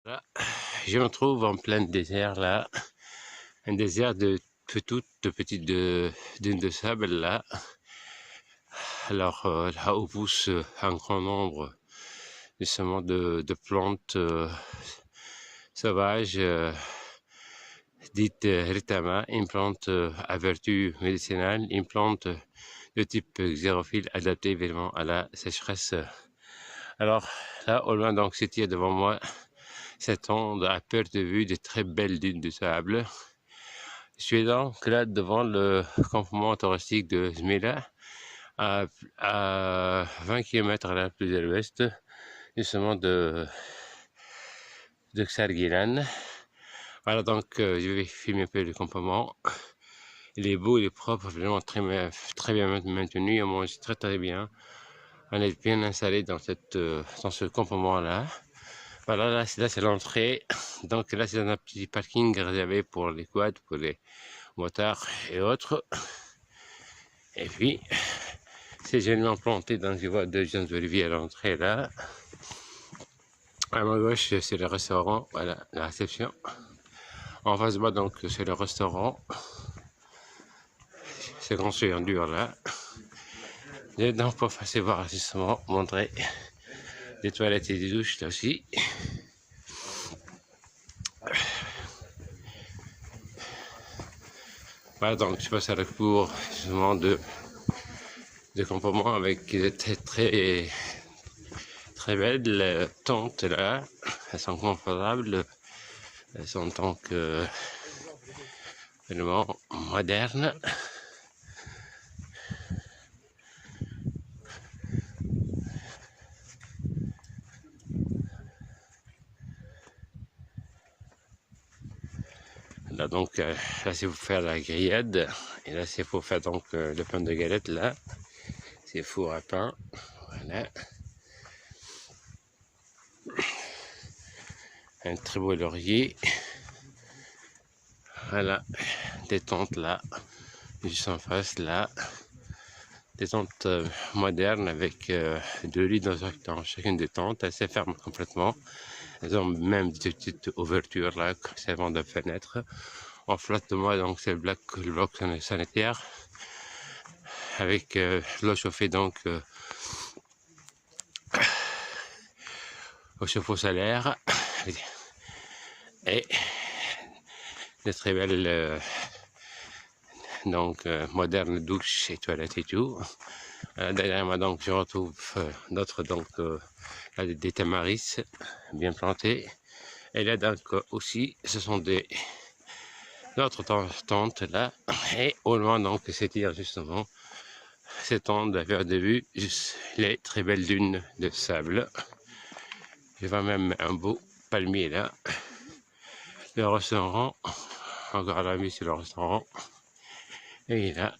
Là, je me trouve en plein désert là, un désert de toutes petites dunes de sable là. Alors là où pousse un grand nombre justement de plantes sauvages dites Ritama, une plante à vertu médicinale, une plante de type xérophile adaptée évidemment à la sécheresse. Alors là, au loin donc s'étire devant moi s'étendent à perte de vue de très belles dunes de sable. Je suis donc là devant le campement touristique de Zmila, à 20 km à la plus à l'ouest, justement de Xargilan. Voilà, donc je vais filmer un peu le campement. Il est beau, il est propre, vraiment très bien maintenu, on mange très bien. On est bien installé dans ce campement-là. Voilà, là c'est l'entrée. Donc là c'est un petit parking réservé pour les quads, pour les motards et autres. Et puis c'est généralement planté dans une voie de jeunes oliviers à l'entrée là. À ma gauche c'est le restaurant, voilà la réception. En face de moi donc c'est le restaurant. C'est construit en dur là. Et donc pour passer voir justement, montrer des toilettes et des douches là aussi. Voilà, donc je passe à la cour justement de campement avec des très belles tentes là. Elles sont confortables, elles sont donc vraiment modernes. Là donc là c'est pour faire la grillade et là c'est pour faire donc le pain de galette là. C'est four à pain, voilà. Un très beau laurier. Voilà, des tentes là, juste en face là. Des tentes modernes avec deux lits dans chacune des tentes. Elles se ferment complètement. Elles ont même des petites ouvertures là, servant de fenêtre. En flotte de moi, donc c'est le bloc sanitaire avec l'eau chauffée donc au chauffe-eau solaire et des très belles modernes douches et toilettes et tout. Derrière moi donc je retrouve d'autres des tamaris bien plantés. Et là donc aussi ce sont d'autres tentes là. Et au loin donc s'étire justement s'étendent à perte de vue juste les très belles dunes de sable. Je vois même un beau palmier là. Le restaurant, encore là mis sur le restaurant. Et là.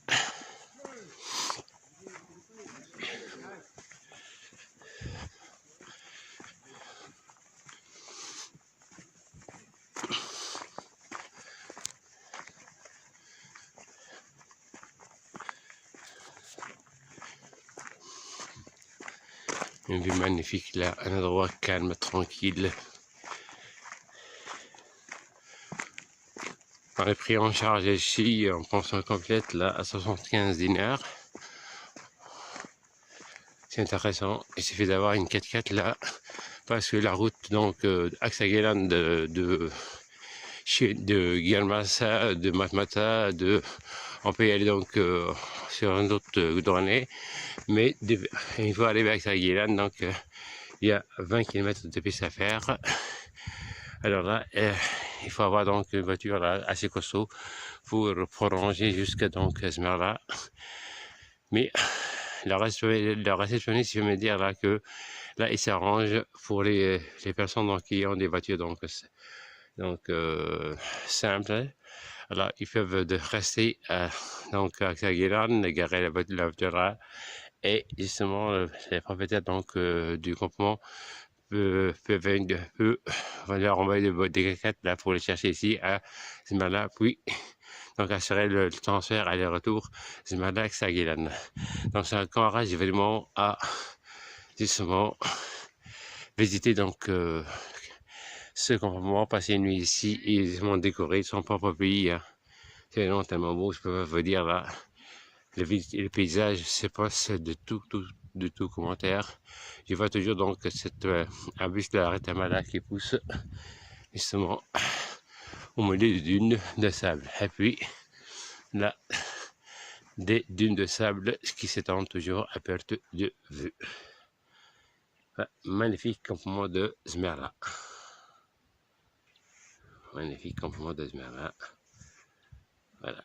Une vue magnifique là, un endroit calme, tranquille. On est pris en charge ici en pension complète là à 75 dinars. C'est intéressant, il suffit d'avoir une 4x4 là, parce que la route donc Aksagelan de Gyalmasa, de Matmata, on peut y aller donc sur une autre journée, mais il faut aller vers Aksagelan, donc il y a 20 km de piste à faire. Alors là, il faut avoir donc une voiture là, assez costaud pour prolonger jusqu'à donc Smyrna. Mais la réceptionniste veut me dire là que là il s'arrange pour les personnes donc, qui ont des voitures donc simples. Alors ils peuvent rester donc à Xagilan, garer la voiture là, et justement les propriétaires donc du campement peuvent leur envoyer des caquettes là pour les chercher ici à Zmala, puis donc assurer le transfert aller-retour Zmala Xagilan. Donc ça encourage vraiment à justement visiter donc ce campement, passer une nuit ici, ils m'ont décoré de son propre pays. Hein. C'est vraiment tellement beau, je peux pas vous dire là. Le paysage se passe de tout commentaire. Je vois toujours donc cette arbuste de la rétamala qui pousse justement au milieu des dunes de sable. Et puis là, des dunes de sable qui s'étendent toujours à perte de vue. Magnifique campement de Zmerla. Magnifique campement de Zmerla. Voilà.